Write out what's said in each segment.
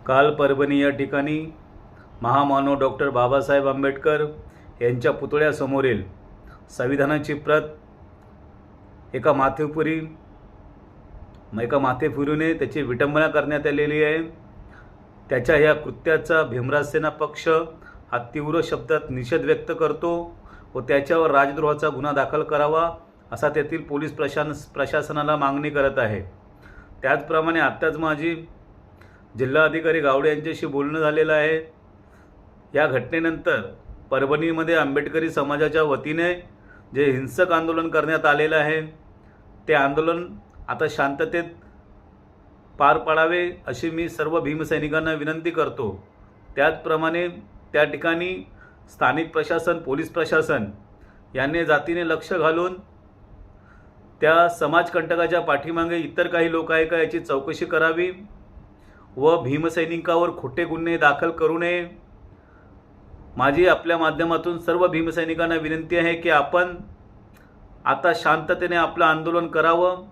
काल परभणी या ठिकाणी महामानव डॉक्टर बाबासाहेब आंबेडकर यांच्या पुतळ्यासमोरील संविधानाची प्रत एका माथेफिरूने त्याची विटंबना करण्यात आलेली आहे। त्याच्या या कृत्याचा भीमराज सेना पक्ष हा तीव्र शब्दात निषेध व्यक्त करतो व त्याच्यावर राजद्रोहाचा गुन्हा दाखल करावा असा तेथील पोलीस प्रशासनाला मागणी करत आहे। त्याचप्रमाणे आत्ताच माझी जिल्हाधिकारी गावडे यांच्याशी बोलणं झालेलं आहे। या घटनेनंतर परभणीमध्ये आंबेडकरी समाजाच्या वतीने जे हिंसक आंदोलन करण्यात आलेलं आहे ते आंदोलन आता शांततेत पार पाडावे अशी मी सर्व भीमसैनिकांना विनंती करतो। त्याचप्रमाणे त्या ठिकाणी स्थानिक प्रशासन, पोलीस प्रशासन यांनी जातीने लक्ष घालून त्या समाजकंटकाच्या पाठीमागे इतर काही लोक आहे का याची चौकशी करावी व भीमसैनिकावर खोटे गुन्हे दाखल करू नये। माझी आपल्या माध्यमातून सर्व भीमसैनिकांना विनंती आहे की आपण आता शांततेने आपलं आंदोलन करावं।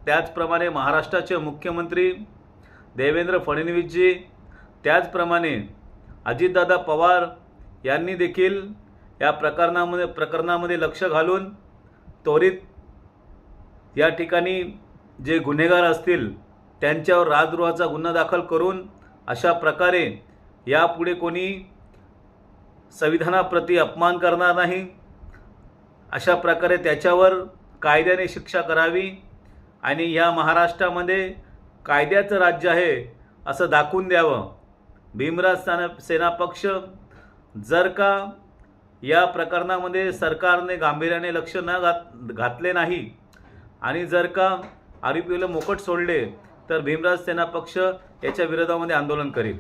त्याचप्रमाणे महाराष्ट्राचे मुख्यमंत्री देवेंद्र फडणवीसजी, त्याचप्रमाणे अजितदादा पवार यांनी देखील या प्रकरणामध्ये लक्ष घालून त्वरित या ठिकाणी जे गुन्हेगार असतील त्यांच्यावर राजद्रोहाचा गुन्हा दाखल करून अशा प्रकारे यापुढे कोणी संविधानाप्रती अपमान करणार नाही अशा प्रकारे त्याच्यावर कायद्याने शिक्षा करावी आणि या महाराष्ट्रामध्ये कायद्याचं राज्य आहे असं दाखवून द्यावं। भीमराज सेना पक्ष जर का या प्रकरणामध्ये सरकारने गांभीर्याने लक्ष घातले नाही आणि जर का आरोपीला मोकट सोडले तर भीमराज सेना पक्ष याच्या विरोधामध्ये आंदोलन करेल।